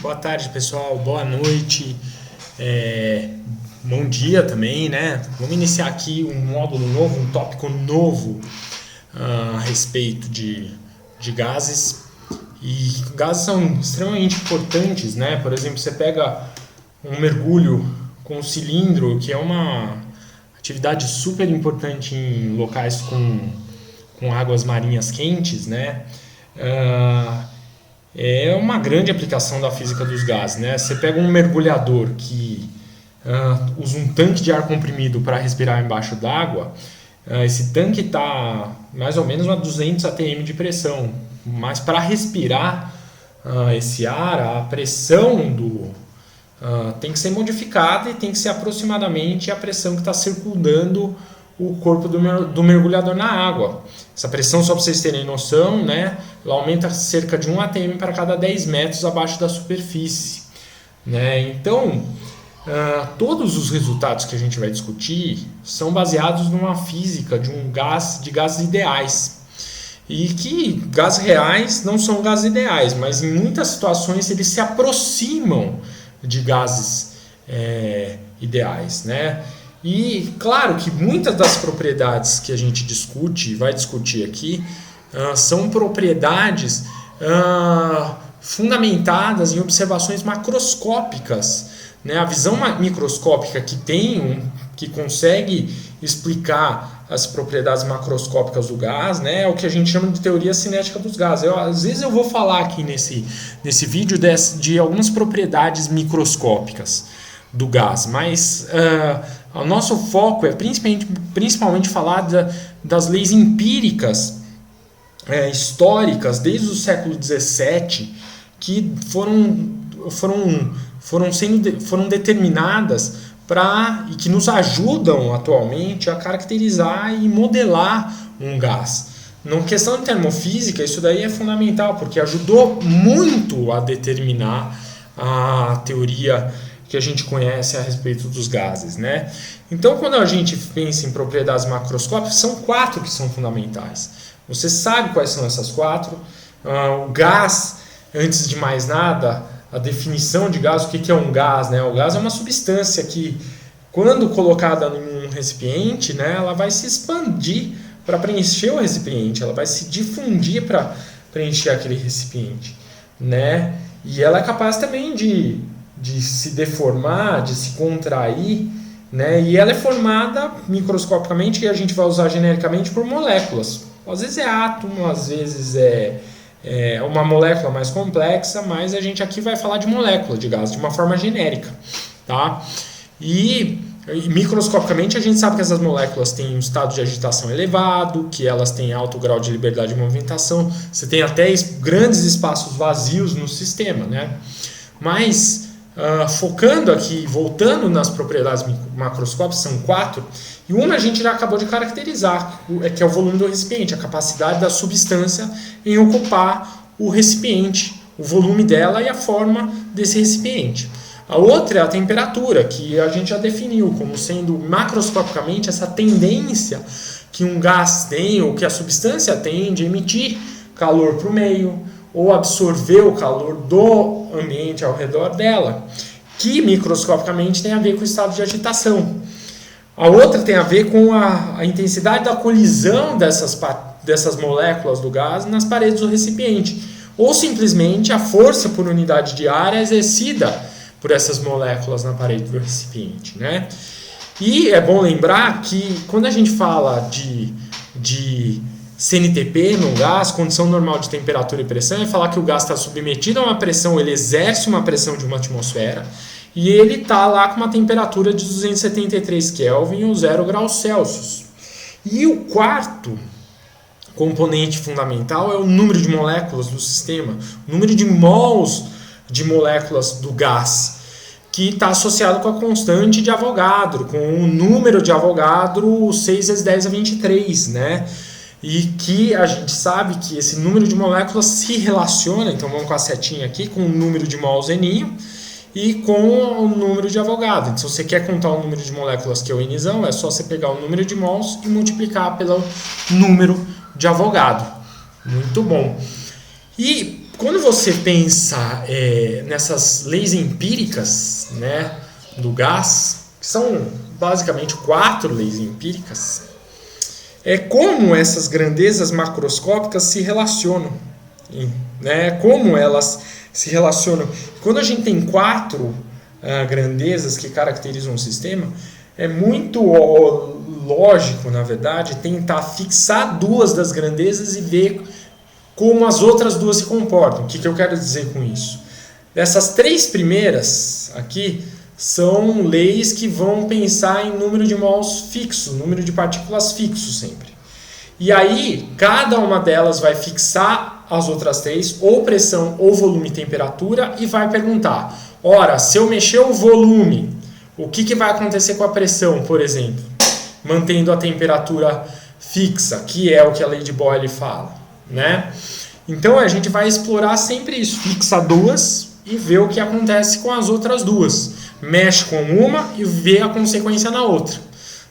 boa tarde pessoal, boa noite, bom dia também, né? Vamos iniciar aqui um módulo novo, um tópico novo a respeito de gases. E gases são extremamente importantes, né? Por exemplo, você pega um mergulho com cilindro, que é uma atividade super importante em locais com águas marinhas quentes, né? É uma grande aplicação da física dos gases, né? Você pega um mergulhador que usa um tanque de ar comprimido para respirar embaixo d'água. Esse tanque está mais ou menos a 200 atm de pressão, mas para respirar esse ar, a pressão tem que ser modificada e tem que ser aproximadamente a pressão que está circundando o corpo do mergulhador na água. Essa pressão, só para vocês terem noção, né, ela aumenta cerca de 1 atm para cada 10 metros abaixo da superfície, né? Então, todos os resultados que a gente vai discutir são baseados numa física de gases ideais. E que gases reais não são gases ideais, mas em muitas situações eles se aproximam de gases ideais, né? E claro que muitas das propriedades que a gente discute e vai discutir aqui são propriedades fundamentadas em observações macroscópicas, né? A visão microscópica que consegue explicar as propriedades macroscópicas do gás, né, é o que a gente chama de teoria cinética dos gases. Às vezes eu vou falar aqui nesse vídeo de algumas propriedades microscópicas do gás, mas o nosso foco é principalmente falar das leis empíricas históricas desde o século XVII que foram determinadas e que nos ajudam atualmente a caracterizar e modelar um gás. Na questão de termofísica, isso daí é fundamental, porque ajudou muito a determinar a teoria que a gente conhece a respeito dos gases, né? Então, quando a gente pensa em propriedades macroscópicas, são 4 que são fundamentais. Você sabe quais são essas 4? O gás, antes de mais nada, a definição de gás, o que é um gás, né? O gás é uma substância que, quando colocada em um recipiente, né, ela vai se expandir para preencher o recipiente, ela vai se difundir para preencher aquele recipiente, né? E ela é capaz também de se deformar, de se contrair, né? E ela é formada microscopicamente, que a gente vai usar genericamente, por moléculas. Às vezes é átomo, às vezes é uma molécula mais complexa, mas a gente aqui vai falar de molécula de gás de uma forma genérica, tá? E microscopicamente a gente sabe que essas moléculas têm um estado de agitação elevado, que elas têm alto grau de liberdade de movimentação, você tem até grandes espaços vazios no sistema, né? Mas focando aqui, voltando nas propriedades macroscópicas, são 4, e uma a gente já acabou de caracterizar, que é o volume do recipiente, a capacidade da substância em ocupar o recipiente, o volume dela e a forma desse recipiente. A outra é a temperatura, que a gente já definiu como sendo macroscopicamente essa tendência que um gás tem, ou que a substância tem, de emitir calor para o meio, ou absorver o calor do ambiente ao redor dela, que microscopicamente tem a ver com o estado de agitação. A outra tem a ver com a intensidade da colisão dessas moléculas do gás nas paredes do recipiente, ou simplesmente a força por unidade de área exercida por essas moléculas na parede do recipiente, né? E é bom lembrar que quando a gente fala de CNTP no gás, condição normal de temperatura e pressão, é falar que o gás está submetido a uma pressão, ele exerce uma pressão de uma atmosfera e ele está lá com uma temperatura de 273 Kelvin ou 0 graus Celsius. E o quarto componente fundamental é o número de moléculas do sistema, o número de mols de moléculas do gás, que está associado com a constante de Avogadro, com o número de Avogadro 6 vezes 10 a 23, né? E que a gente sabe que esse número de moléculas se relaciona, então vamos com a setinha aqui, com o número de mols N e com o número de Avogadro. Então, se você quer contar o número de moléculas, que é o Nzão, é só você pegar o número de mols e multiplicar pelo número de Avogadro. Muito bom. E quando você pensa nessas leis empíricas, né, do gás, que são basicamente 4 leis empíricas, é como essas grandezas macroscópicas se relacionam, né, como elas se relacionam. Quando a gente tem 4 grandezas que caracterizam um sistema, é muito lógico, na verdade, tentar fixar 2 das grandezas e ver como as outras 2 se comportam. O que eu quero dizer com isso? Essas 3 primeiras aqui são leis que vão pensar em número de mols fixo, número de partículas fixo sempre. E aí, cada uma delas vai fixar as outras 3, ou pressão, ou volume e temperatura, e vai perguntar, ora, se eu mexer o volume, o que vai acontecer com a pressão, por exemplo? Mantendo a temperatura fixa, que é o que a lei de Boyle fala, né? Então a gente vai explorar sempre isso, fixa 2 e ver o que acontece com as outras 2. Mexe com uma e vê a consequência na outra,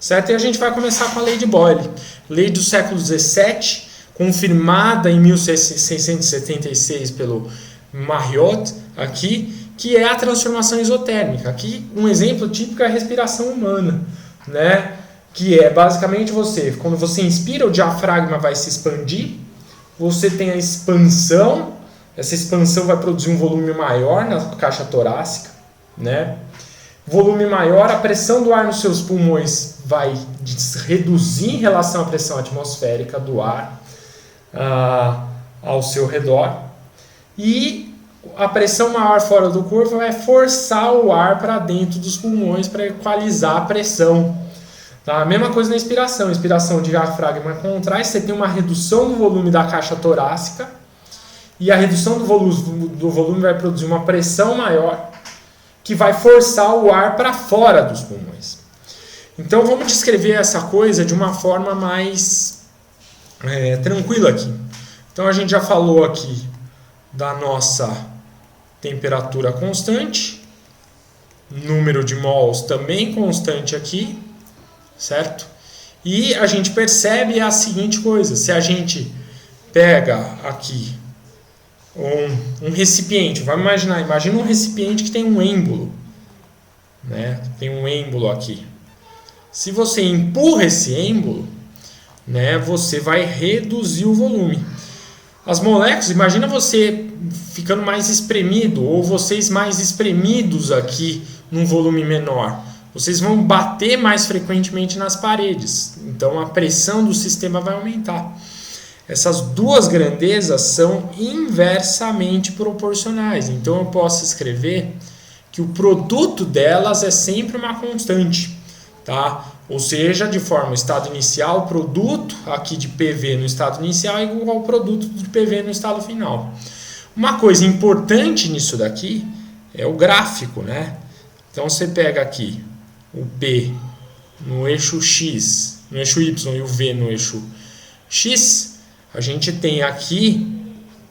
certo? E a gente vai começar com a lei de Boyle, lei do século XVII, confirmada em 1676 pelo Marriott aqui, que é a transformação isotérmica. Aqui um exemplo típico é a respiração humana, né? Que é basicamente quando você inspira, o diafragma vai se expandir, você tem a expansão, essa expansão vai produzir um volume maior na caixa torácica, né? Volume maior, a pressão do ar nos seus pulmões vai reduzir em relação à pressão atmosférica do ar ao seu redor, e a pressão maior fora do corpo vai forçar o ar para dentro dos pulmões para equalizar a pressão. Tá? A mesma coisa na inspiração. Inspiração, de diafragma contrai, você tem uma redução do volume da caixa torácica, e a redução do volume vai produzir uma pressão maior que vai forçar o ar para fora dos pulmões. Então vamos descrever essa coisa de uma forma mais tranquila aqui. Então a gente já falou aqui da nossa temperatura constante, número de mols também constante aqui, certo? E a gente percebe a seguinte coisa, se a gente pega aqui um recipiente, imagina um recipiente que tem um êmbolo, né? Tem um êmbolo aqui. Se você empurra esse êmbolo, né, você vai reduzir o volume. As moléculas, imagina você ficando mais espremido, ou vocês mais espremidos aqui num volume menor. Vocês vão bater mais frequentemente nas paredes, então a pressão do sistema vai aumentar. Essas 2 grandezas são inversamente proporcionais, então eu posso escrever que o produto delas é sempre uma constante, tá? Ou seja, de forma estado inicial, o produto aqui de PV no estado inicial é igual ao produto de PV no estado final. Uma coisa importante nisso daqui é o gráfico, né? Então você pega aqui o P no eixo X, no eixo Y, e o V no eixo X, a gente tem aqui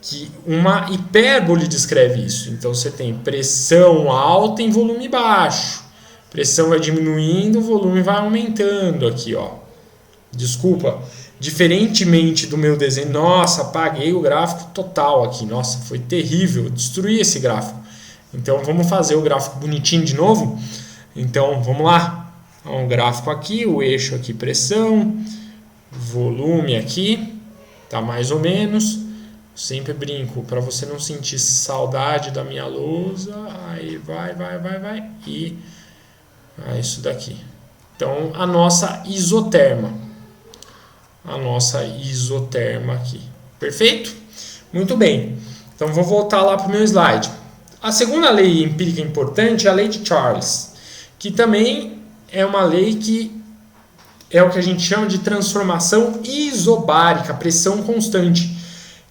que uma hipérbole descreve isso. Então você tem pressão alta em volume baixo. Pressão vai diminuindo, o volume vai aumentando aqui, ó. Desculpa, diferentemente do meu desenho, nossa, apaguei o gráfico total aqui, nossa, foi terrível, destruí esse gráfico. Então vamos fazer o gráfico bonitinho de novo. Então vamos lá, um gráfico aqui, o eixo aqui pressão, volume aqui, tá mais ou menos. Sempre brinco, para você não sentir saudade da minha lousa, aí vai, e isso daqui. Então, a nossa isoterma aqui. Perfeito? Muito bem. Então, vou voltar lá para o meu slide. A segunda lei empírica importante é a lei de Charles, que também é uma lei que é o que a gente chama de transformação isobárica, pressão constante,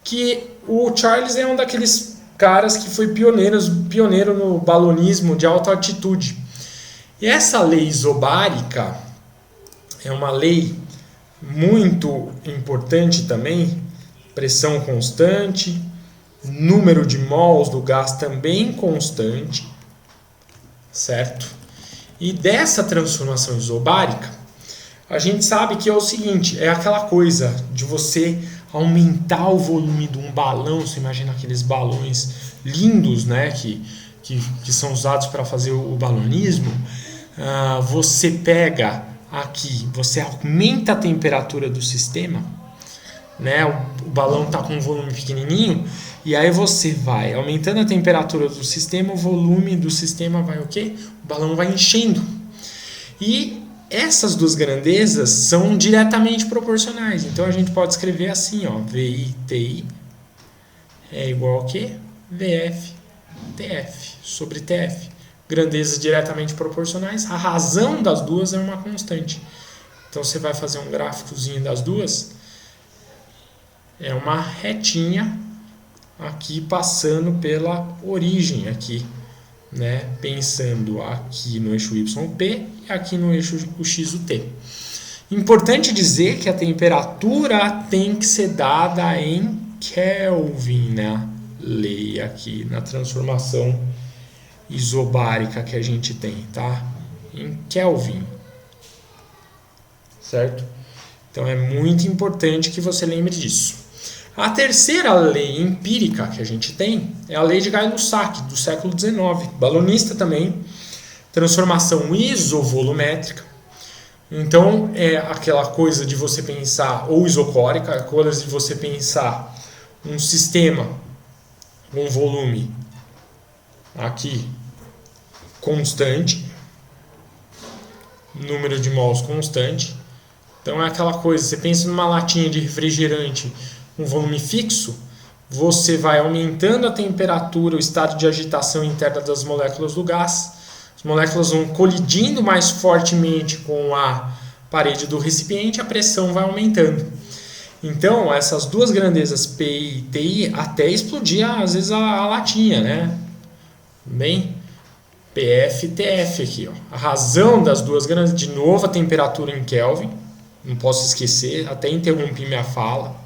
que o Charles é um daqueles caras que foi pioneiro no balonismo de alta altitude. E essa lei isobárica é uma lei muito importante também, pressão constante, número de mols do gás também constante, certo? E dessa transformação isobárica, a gente sabe que é o seguinte, é aquela coisa de você aumentar o volume de um balão, você imagina aqueles balões lindos, né, que são usados para fazer o balonismo, você pega aqui, você aumenta a temperatura do sistema, né, o balão está com um volume pequenininho, e aí você vai aumentando a temperatura do sistema, o volume do sistema vai o quê? O balão vai enchendo. E essas duas grandezas são diretamente proporcionais. Então a gente pode escrever assim, ó, VI/TI é igual a quê? VF/TF sobre TF. Grandezas diretamente proporcionais. A razão das duas é uma constante. Então você vai fazer um gráficozinho das duas. É uma retinha aqui passando pela origem aqui, né? Pensando aqui no eixo YP e aqui no eixo XUT. Importante dizer que a temperatura tem que ser dada em Kelvin, né? Lei aqui na transformação isobárica que a gente tem, tá? Em Kelvin, certo? Então é muito importante que você lembre disso. A terceira lei empírica que a gente tem é a lei de Gay-Lussac, do século XIX, balonista também, transformação isovolumétrica. Então, é aquela coisa de você pensar, ou isocórica, a coisa de você pensar um sistema com volume aqui constante, número de mols constante. Então, é aquela coisa, você pensa numa latinha de refrigerante com volume fixo, você vai aumentando a temperatura, o estado de agitação interna das moléculas do gás, as moléculas vão colidindo mais fortemente com a parede do recipiente, a pressão vai aumentando. Então, essas duas grandezas PI e TI até explodir às vezes a latinha, né? Bem, PF e TF aqui, ó. A razão das duas grandezas, de novo a temperatura em Kelvin, não posso esquecer, até interrompi minha fala.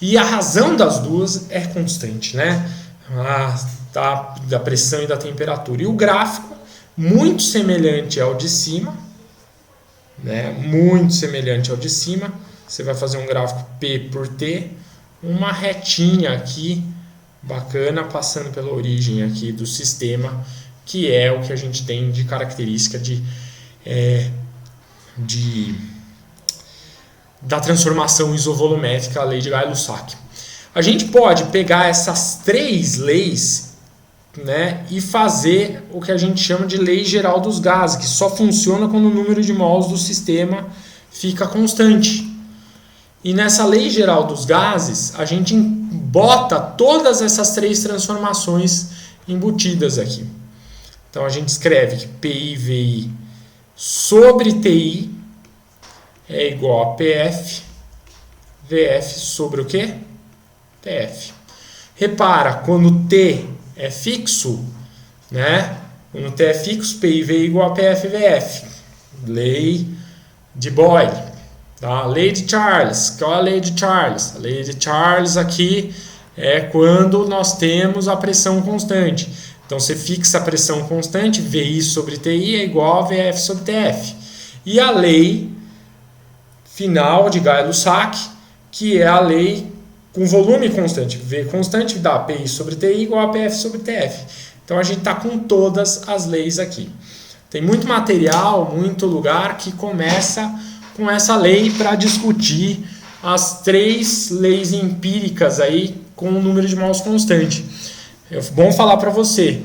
E a razão das duas é constante, né? Da pressão e da temperatura. E o gráfico, muito semelhante ao de cima, né? Muito semelhante ao de cima. Você vai fazer um gráfico P por T, uma retinha aqui, bacana, passando pela origem aqui do sistema, que é o que a gente tem de característica da transformação isovolumétrica, a lei de Gay-Lussac. A gente pode pegar essas três leis, né, e fazer o que a gente chama de lei geral dos gases, que só funciona quando o número de mols do sistema fica constante. E nessa lei geral dos gases, a gente bota todas essas três transformações embutidas aqui. Então a gente escreve que PI/VI sobre TI é igual a PF, VF sobre o quê? TF. Repara, quando T é fixo, né? Quando T é fixo, PI/VI é igual a PF, VF. Lei de Boyle. Tá? Lei de Charles. Qual é a lei de Charles? A lei de Charles aqui é quando nós temos a pressão constante. Então você fixa a pressão constante, VI sobre TI é igual a VF sobre TF. E a lei final de Gay-Lussac, que é a lei com volume constante. V constante dá PI sobre TI igual a PF sobre TF. Então a gente está com todas as leis aqui. Tem muito material, muito lugar que começa com essa lei para discutir as três leis empíricas aí com o número de mols constante. É bom falar para você,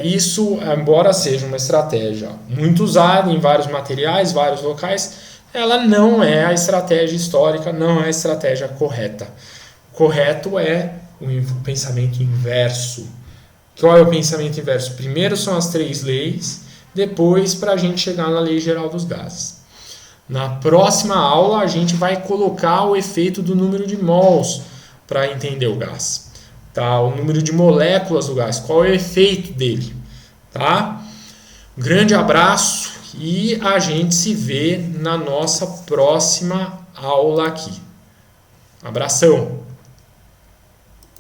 isso, embora seja uma estratégia muito usada em vários materiais, vários locais, ela não é a estratégia histórica, não é a estratégia correta. O correto é o pensamento inverso. Qual é o pensamento inverso? Primeiro são as três leis, depois para a gente chegar na lei geral dos gases. Na próxima aula a gente vai colocar o efeito do número de mols para entender o gás. Tá? O número de moléculas do gás, qual é o efeito dele. Tá? Um grande abraço e a gente se vê na nossa próxima aula aqui. Abração!